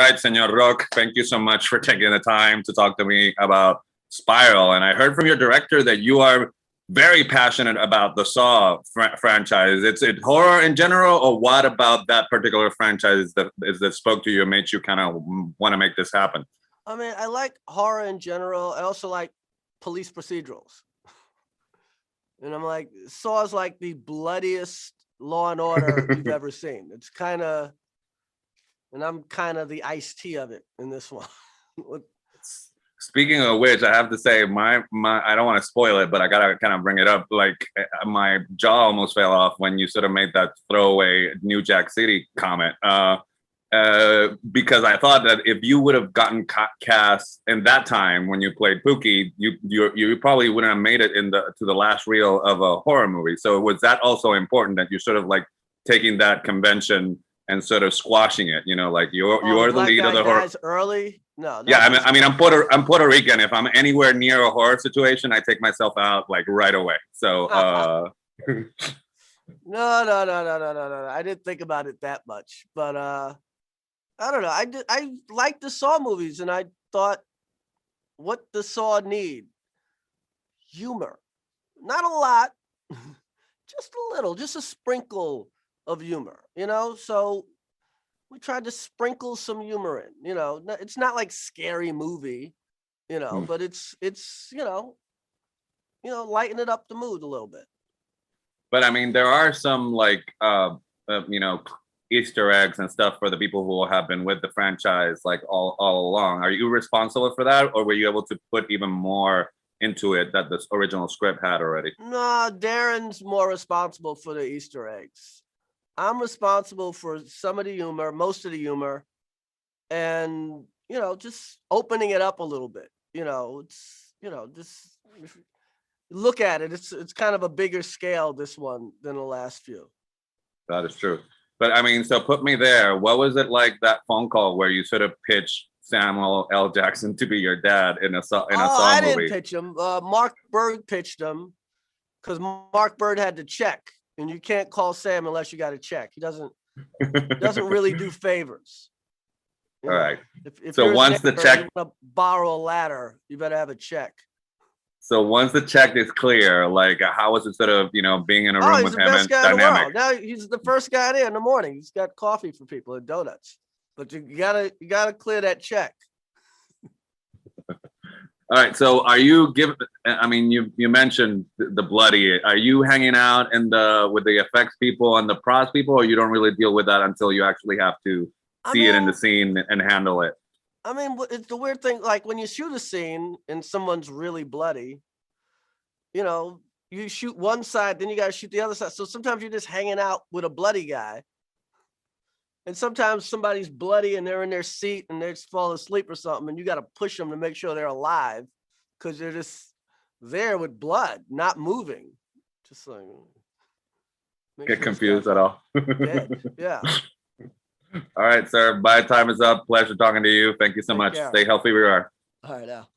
right, Senor Rock. Thank you so much for taking the time to talk to me about Spiral. And I heard from your director that you are very passionate about the Saw franchise. It's it horror in general, or what about that particular franchise that spoke to you and made you kind of want to make this happen? I mean, I like horror in general. I also like police procedurals. And I'm like, Saw's like the bloodiest Law and Order you've ever seen. It's kind of, and I'm kind of the iced tea of it in this one. Speaking of which, I have to say, my I don't want to spoil it, but I gotta kind of bring it up. Like my jaw almost fell off when you sort of made that throwaway New Jack City comment. Because I thought that if you would have gotten cast in that time when you played Pookie, you probably wouldn't have made it to the last reel of a horror movie. So was that also important that you sort of like taking that convention and sort of squashing it? You know, like you're the lead of the horror. Early? No. Yeah, I mean, I'm Puerto Rican. If I'm anywhere near a horror situation, I take myself out like right away. So. No. I didn't think about it that much, but I don't know. I liked the Saw movies, and I thought, what does Saw need? Humor. Not a lot, just a little, just a sprinkle of humor, you know? So we tried to sprinkle some humor in, you know? It's not like scary movie, you know, but it's lighten it up the mood a little bit. But I mean, there are some like, Easter eggs and stuff for the people who have been with the franchise like all along. Are you responsible for that, or were you able to put even more into it that the original script had already? No, Darren's more responsible for the Easter eggs. I'm responsible for some of the humor, most of the humor, and just opening it up a little bit. Just look at it. It's kind of a bigger scale, this one, than the last few. That is true. But I mean, so put me there. What was it like, that phone call where you sort of pitched Samuel L. Jackson to be your dad in a Saw movie? I didn't pitch him. Mark Bird pitched him because Mark Bird had to check, and you can't call Sam unless you got a check. He doesn't really do favors. All right. If so once the check, you want to borrow a ladder, you better have a check. So once the check is clear, like how was it sort of, being in a room with him and dynamic? Now he's the first guy there in the morning. He's got coffee for people and donuts, but you gotta clear that check. All right. So are you you mentioned the bloody, are you hanging out with the effects people and the props people, or you don't really deal with that until you actually have to see it in the scene and handle it? I mean, it's the weird thing, like when you shoot a scene and someone's really bloody, you shoot one side, then you got to shoot the other side. So sometimes you're just hanging out with a bloody guy. And sometimes somebody's bloody and they're in their seat and they're just falling asleep or something. And you got to push them to make sure they're alive because they're just there with blood, not moving. Just like. Get confused at all. Yeah. All right, sir. My time is up. Pleasure talking to you. Thank you so much. Stay healthy where you are. All right, Al.